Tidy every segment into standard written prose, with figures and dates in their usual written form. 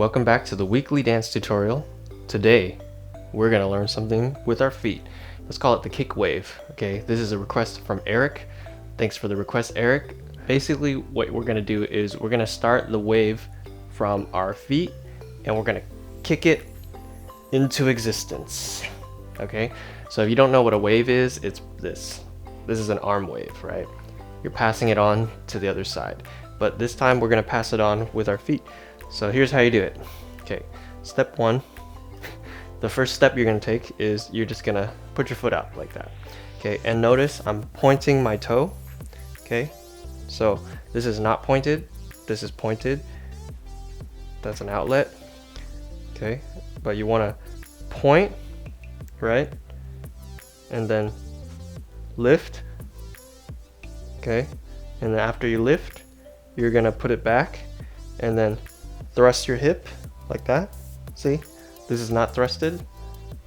welcome back to the weekly dance tutorial. Today, we're gonna learn something with our feet. Let's call it the kick wave. Okay, this is a request from Eric. Thanks for the request, Eric. Basically, what we're gonna do is we're gonna start the wave from our feet and we're gonna kick it into existence. Okay, so if you don't know what a wave is, it's this. This is an arm wave, right? You're passing it on to the other side. But this time we're gonna pass it on with our feet. So here's how you do it. Okay, step one. The first step you're gonna take is you're just gonna put your foot out like that. Okay, and notice I'm pointing my toe. Okay, so this is not pointed, this is pointed. That's an outlet. Okay, but you wanna point, right? And then lift. Okay, and then after you lift, you're gonna put it back and then thrust your hip like that. See, this is not thrusted,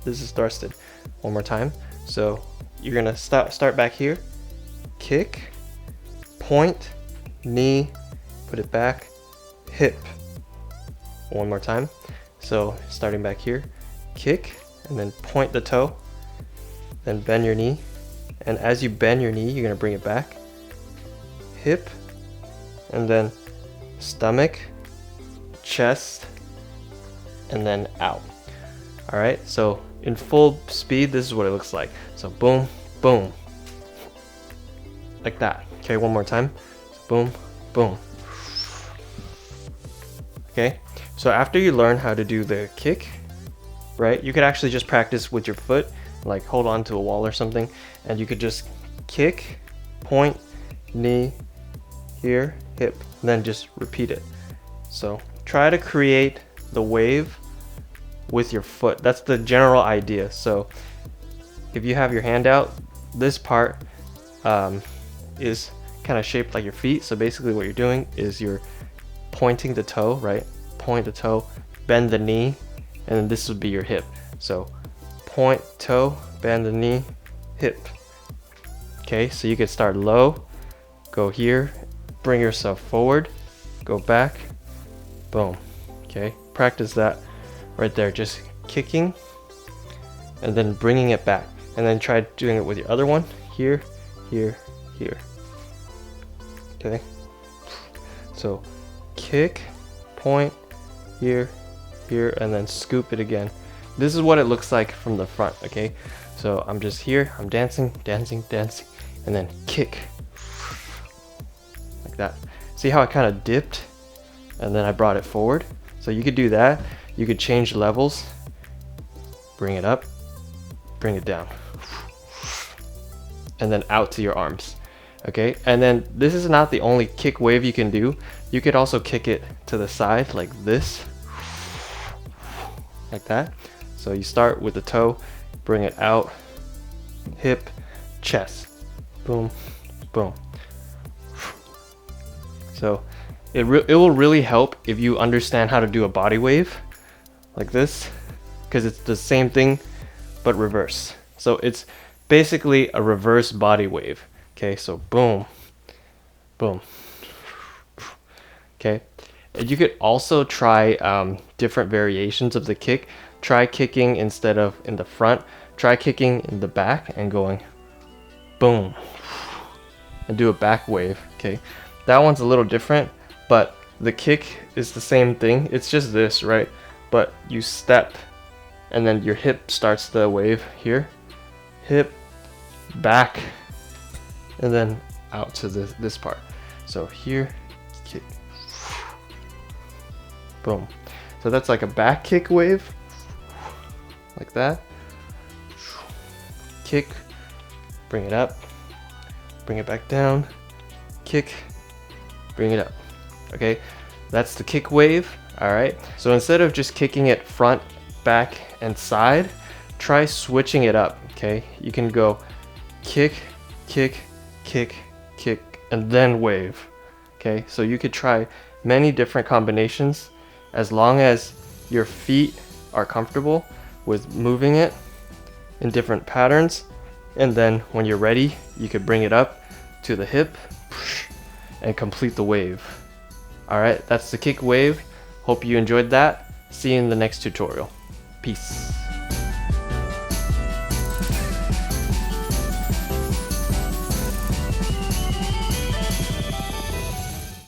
this is thrusted. One more time. So you're gonna start back here, kick, point, knee, put it back, hip. One more time. So starting back here, kick, and then point the toe, then bend your knee, and as you bend your knee, you're gonna bring it back, hip, and then stomach, chest, and then out. All right, so in full speed, this is what it looks like. So boom, boom, like that. Okay, one more time. Boom, boom. Okay, so after you learn how to do the kick, right, you could actually just practice with your foot, like hold on to a wall or something, and you could just kick, point, knee, here, hip, and then just repeat it. So try to create the wave with your foot. That's the general idea. So if you have your hand out, this part is kind of shaped like your feet. So basically what you're doing is you're pointing the toe, right? Point the toe, bend the knee, and then this would be your hip. So point toe, bend the knee, hip. Okay, so you could start low, go here, bring yourself forward, go back, boom. Okay, practice that right there, just kicking and then bringing it back, and then try doing it with your other one, here, here, here. Okay, so kick, point, here, here, and then scoop it again. This is what it looks like from the front. Okay, so I'm just here, I'm dancing, dancing, dancing, and then kick like that. See how I kind of dipped and then I brought it forward? So you could do that. You could change levels, bring it up, bring it down, and then out to your arms. Okay, and then this is not the only kick wave you can do. You could also kick it to the side like this, like that. So you start with the toe, bring it out, hip, chest, boom, boom. So it will really help if you understand how to do a body wave like this, because it's the same thing but reverse. So it's basically a reverse body wave. Okay, so boom, boom. Okay, and you could also try different variations of the kick. Try kicking instead of in the front. Try kicking in the back and going boom, and do a back wave. Okay, that one's a little different, but the kick is the same thing. It's just this, right? But you step and then your hip starts the wave here, hip, back, and then out to this part. So here, kick, boom. So that's like a back kick wave, like that. Kick, bring it up, bring it back down, kick, bring it up. Okay, that's the kick wave. All right, so instead of just kicking it front, back, and side, try switching it up. Okay, you can go kick, kick, kick, kick, and then wave. Okay, so you could try many different combinations as long as your feet are comfortable with moving it in different patterns. And then when you're ready, you could bring it up to the hip and complete the wave. All right, that's the kick wave. Hope you enjoyed that. See you in the next tutorial. Peace.